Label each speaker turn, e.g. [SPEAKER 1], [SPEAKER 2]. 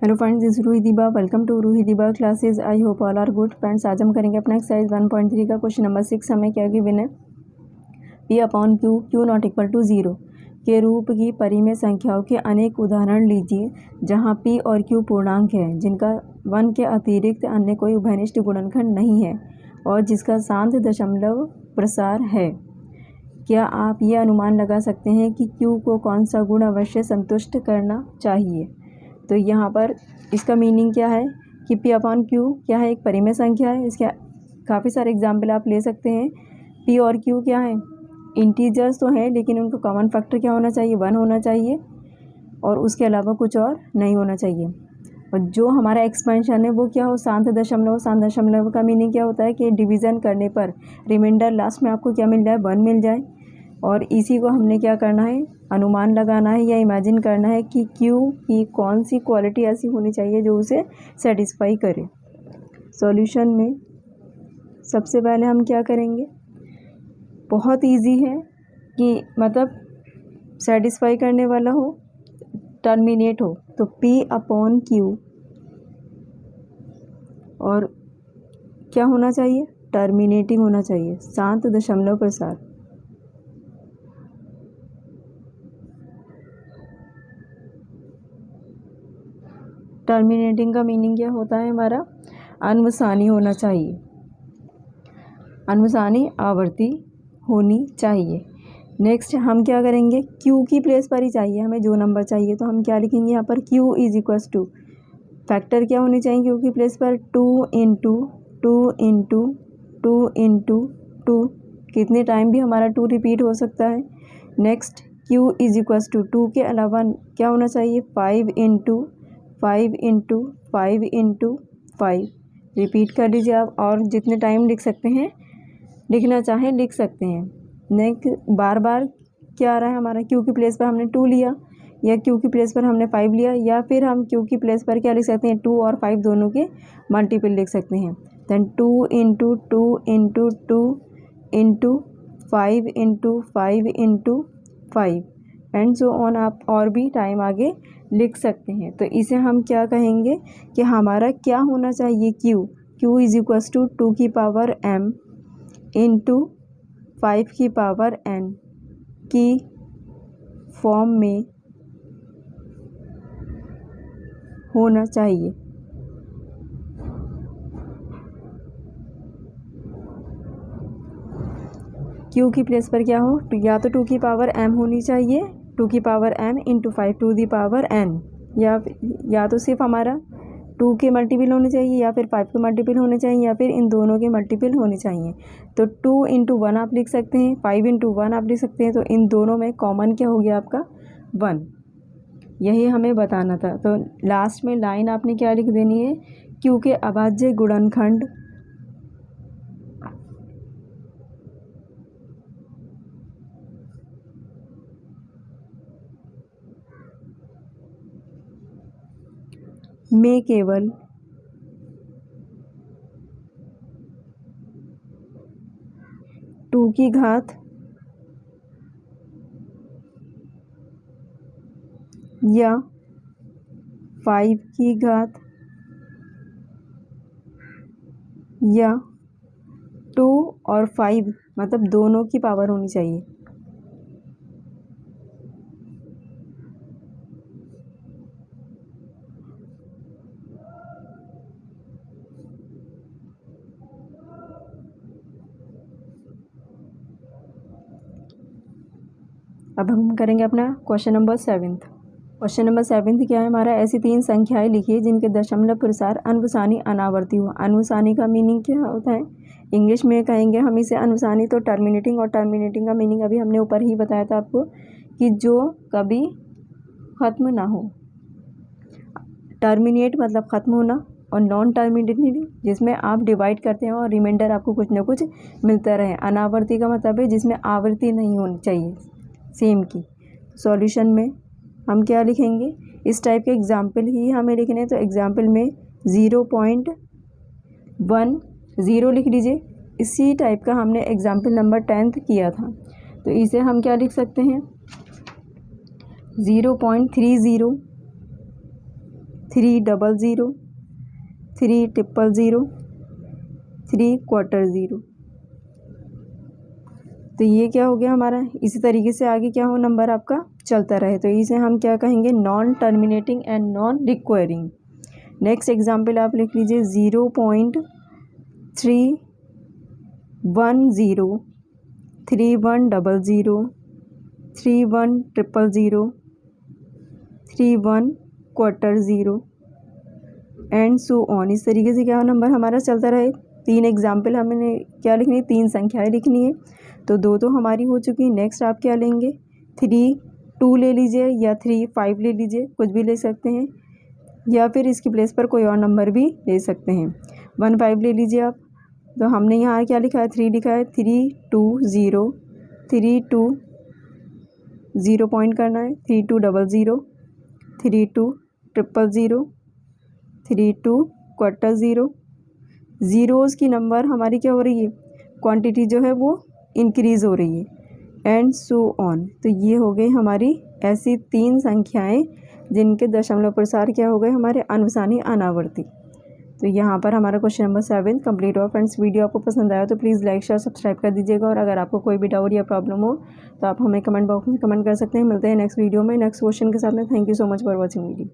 [SPEAKER 1] Hello friends, this Ruhi दीबा। Welcome to Ruhi Deeba classes. I hope all are good. Friends, आज हम करेंगे अपना एक्सरसाइज 1.3 का क्वेश्चन नंबर 6। हमें क्या गिवन है, P upon Q, Q not equal to 0 के रूप की परिमेय संख्याओं के अनेक उदाहरण लीजिए जहां P और Q पूर्णांक है, जिनका 1 के अतिरिक्त अन्य कोई उभयनिष्ठ गुणनखंड नहीं है और जिसका शांत दशमलव प्रसार है। क्या आप ये अनुमान लगा सकते हैं कि Q को कौन सा गुण अवश्य संतुष्ट करना चाहिए? तो यहाँ पर इसका मीनिंग क्या है कि P अपॉन Q क्या है, एक परिमेय संख्या है। इसके काफ़ी सारे एग्जाम्पल आप ले सकते हैं। P और Q क्या है, इंटीजर्स तो हैं, लेकिन उनको कॉमन फैक्टर क्या होना चाहिए, 1 होना चाहिए और उसके अलावा कुछ और नहीं होना चाहिए। और जो हमारा एक्सपेंशन है वो क्या हो, शांत दशमलव। शांत दशमलव का मीनिंग क्या होता है कि डिवीज़न करने पर रिमाइंडर लास्ट में आपको क्या मिल जाए, 1 मिल जाए। और इसी को हमने क्या करना है, अनुमान लगाना है या इमेजिन करना है कि Q की कौन सी क्वालिटी ऐसी होनी चाहिए जो उसे सेटिस्फाई करे। सॉल्यूशन में सबसे पहले हम क्या करेंगे, बहुत इजी है कि मतलब सेटिस्फाई करने वाला हो, टर्मिनेट हो, तो P अपॉन Q और क्या होना चाहिए, टर्मिनेटिंग होना चाहिए, शांत दशमलव प्रसार। टर्मिनेटिंग का मीनिंग क्या होता है हमारा, अनवसानी होना चाहिए, अनवसानी आवर्ती होनी चाहिए। नेक्स्ट हम क्या करेंगे, Q की प्लेस पर ही चाहिए हमें जो नंबर चाहिए, तो हम क्या लिखेंगे यहाँ पर, Q is equals to, factor क्या होने चाहिए Q की प्लेस पर, 2 इंटू 2 इंटू 2 इंटू 2, कितने टाइम भी हमारा 2 रिपीट हो सकता है। Next Q is equals to 2 के अलावा क्या होना चाहिए, 5 इंटू 5 इंटू 5 इंटू 5, रिपीट कर लीजिए आप, और जितने टाइम लिख सकते हैं, लिखना चाहें लिख सकते हैं। नेक्स्ट बार बार क्या आ रहा है हमारा, Q की प्लेस पर हमने 2 लिया या Q की प्लेस पर हमने 5 लिया, या फिर हम Q की प्लेस पर क्या लिख सकते हैं, 2 और 5 दोनों के मल्टीपल लिख सकते हैं। Then 2 into 2 into 2 into 5 into 5 into 5 and so on, आप और भी टाइम आगे लिख सकते हैं। तो इसे हम क्या कहेंगे कि हमारा क्या होना चाहिए, Q इज इक्वल्स टू 2 की पावर m इंटू 5 की पावर n की फॉर्म में होना चाहिए। Q की प्लेस पर क्या हो, या तो 2 की पावर m होनी चाहिए, 2 की power m into 5 to the power n, या तो सिर्फ हमारा 2 के मल्टीपल होने चाहिए, या फिर 5 के मल्टीपल होने चाहिए, या फिर इन दोनों के मल्टीपल होने चाहिए। तो 2 इंटू 1 आप लिख सकते हैं, 5 इंटू 1 आप लिख सकते हैं। तो इन दोनों में कॉमन क्या हो गया आपका, 1। यही हमें बताना था। तो लास्ट में लाइन आपने क्या लिख देनी है, Q के अभाज्य गुणनखंड में केवल टू की घात या 5 की घात या 2 और 5 मतलब दोनों की पावर होनी चाहिए। अब हम करेंगे अपना क्वेश्चन नंबर 7। क्वेश्चन नंबर 7 क्या है हमारा, ऐसी 3 संख्याएं लिखिए जिनके दशमलव प्रसार अनवसानी अनावर्ती हो। अनवसानी का मीनिंग क्या होता है, इंग्लिश में कहेंगे हम इसे अनवसानी, तो टर्मिनेटिंग, और टर्मिनेटिंग का मीनिंग अभी हमने ऊपर ही बताया था आपको कि जो कभी ख़त्म ना हो। टर्मिनेट मतलब ख़त्म होना, और नॉन टर्मिनेटिंग जिसमें आप डिवाइड करते हैं और रिमाइंडर आपको कुछ ना कुछ मिलता रहे। अनावर्ती का मतलब है जिसमें आवृत्ति नहीं होनी चाहिए सेम की। सॉल्यूशन में हम क्या लिखेंगे, इस टाइप के एग्जाम्पल ही हमें लिखने हैं। तो एग्जाम्पल में 0.10 लिख लीजिए। इसी टाइप का हमने एग्जाम्पल नंबर 10 किया था, तो इसे हम क्या लिख सकते हैं, 0.30 300, 300, 3/4 तो ये क्या हो गया हमारा। इसी तरीके से आगे क्या हो नंबर आपका चलता रहे, तो इसे हम क्या कहेंगे, non terminating and non requiring. Next example आप लिख लीजिए 0.310, 3100, 3100, 3/4 एंड सो ऑन। इस तरीके से क्या नंबर हमारा चलता रहे। 3 एग्जाम्पल हमने क्या लिखनी है, 3 संख्याएं लिखनी है। तो 2 तो हमारी हो चुकी है। नेक्स्ट आप क्या लेंगे, 3 2 ले लीजिए या 3 5 ले लीजिए, कुछ भी ले सकते हैं, या फिर इसकी प्लेस पर कोई और नंबर भी ले सकते हैं। 1 5 ले लीजिए आप। तो हमने यहाँ क्या लिखा है, 3 लिखा है, 320, 320 पॉइंट करना है, 3200, 3200, 3/4 ज़ीरोज़ की नंबर हमारी क्या हो रही है, क्वांटिटी जो है वो इंक्रीज़ हो रही है, एंड सो ऑन। तो ये हो गई हमारी ऐसी 3 संख्याएं जिनके दशमलव प्रसार क्या हो गए हमारे अनुसानी अनावर्ती। तो यहाँ पर हमारा क्वेश्चन नंबर 7 कंप्लीट हुआ। फ्रेंड्स, वीडियो आपको पसंद आया तो प्लीज़ लाइक शेयर सब्सक्राइब कर दीजिएगा, और अगर आपको कोई भी डाउट या प्रॉब्लम हो तो आप हमें कमेंट बॉक्स में कमेंट कर सकते हैं। मिलते हैं नेक्स्ट वीडियो में नेक्स्ट क्वेश्चन के साथ में। Thank you so much for watching video.